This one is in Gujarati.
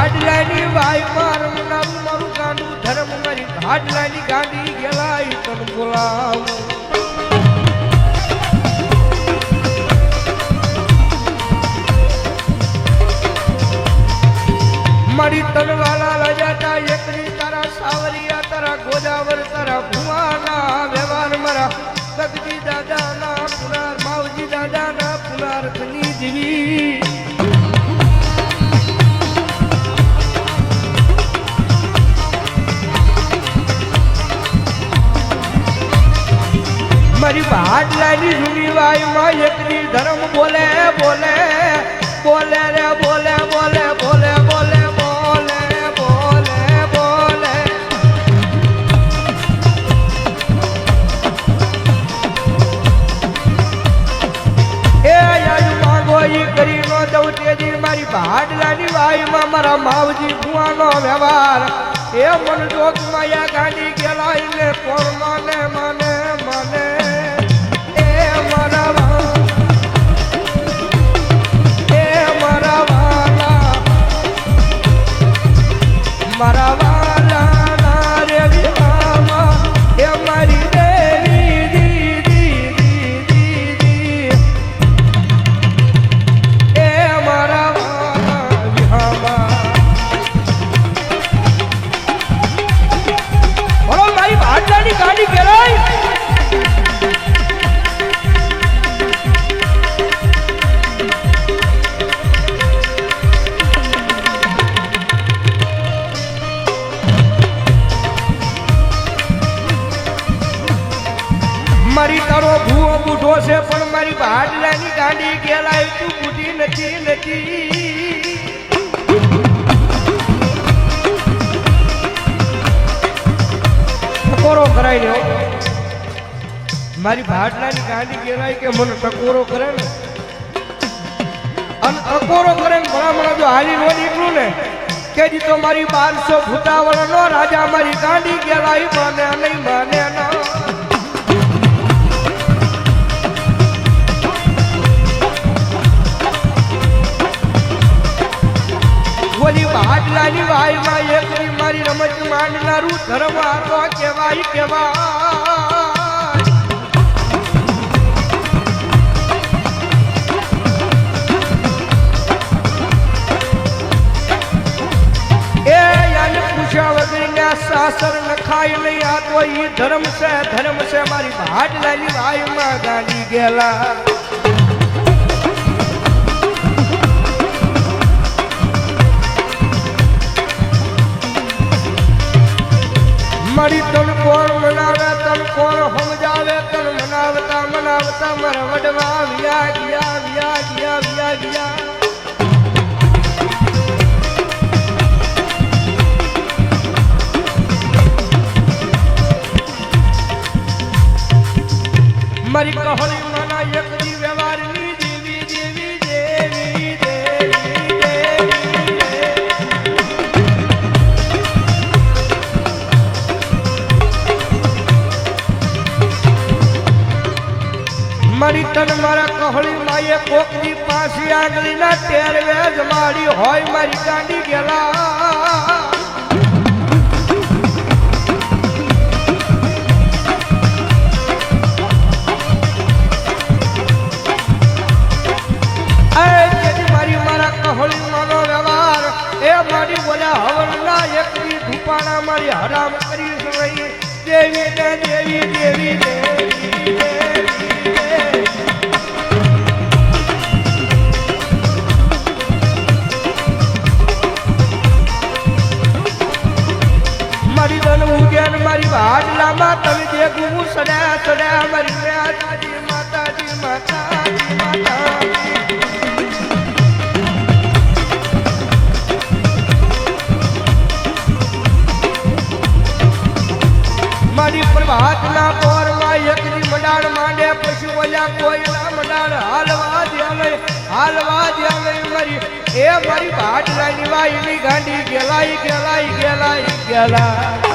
ભાડલાની વાય મારું નામ મારું ગાંડું ધર્મ મારી ભાડલાની ગાંડી ગેલાઈ તન બોલાવું મારી તનવાલા લજાતા એકરી તારા સાવરિયા તારા ગોદાવર તારા ભુવાના વ્યવહાર મારા સગજી દાદાના પુનાર માવજી દાદાના પુનાર ખની જીવી મારી ભાડલાની જૂની વાયમાં એકની ધર્મ બોલે બોલે બોલે રે બોલે બોલે બોલે બોલે બોલે બોલે બોલે એ યાદ માંગો ઈ કરી નો દઉં તેજી મારી ભાડલાની વાયમાં મારા માવજી ભુવાનો વ્યવહાર એ મન જોગ માયા ગાંડી ગેલાઈ ને કોણ માને માને માને મારા વાલા ના રે વિહામા એ મારી દેવી દીદી દીદી એ મારા વાલા વિહામા બોલો મારી ભાડલાની ગાડી કેરાય મારી તારો ભૂવો બુઢો છે પણ મારી ભાડલાની ગાડી ગેલાય તું બુઢી નથી નથી ટકોરો કરાઈ લ્યો મારી ભાડલાની ગાડી ગેલાય કે મને ટકોરો કરે ને અને ટકોરો કરે ને ભલામણ જો હાલી નો નીકળું ને કે જી તો મારી 1200 ભૂતાવળ નો રાજા મારી ગાડી ગેલાય માને નહીં માને ના ભાડલાની વાયમાં એકની મારી રમત માંડનારું ધર્મ આતો કેવાય કેવાય એ યાને પૂછ્યા વગર સાસર નખાય નહીં આ તો ઈ ધર્મ છે મારી ભાડલાની વાયમાં ગાડી ગેલા મારી તન કોણ મનાવે તન કોણ સમજાવે તન મનાવતા મનાવતા મારા વડવા વ્યા ગયા વ્યા ગયા વ્યા ગયા મારી કહરી માના એકની વ્યવહારની દેવી દેવી દેવી મારી તન મારા કહળી માએ કોકની પાછી આંગળીના ટેરવે જમાડી હોય મારી ગાંડી ગેલા મારી મારા કહળી માનો વ્યવહાર એ મારી બોલ્યા હવનના એકની ધૂપાણા મારી હરામ કરી રહી દેવી ને દેવી દેવી દેવી મારી ધન ઉગેન મારી ભાડલામાં તમે જે ગુમુ સડા સડા મારી માતાજી માતાજી માતાજી માતાજી મારી પ્રભાતના પોરમાં એકની મંડાણ માંડે પછી બોલ્યા કોઈના મંડાણ હાલવા દે મારી એ મારી ભાડલાની વાયની ગાંડી ગેલાઈ ગેલાઈ ગેલાઈ ગેલા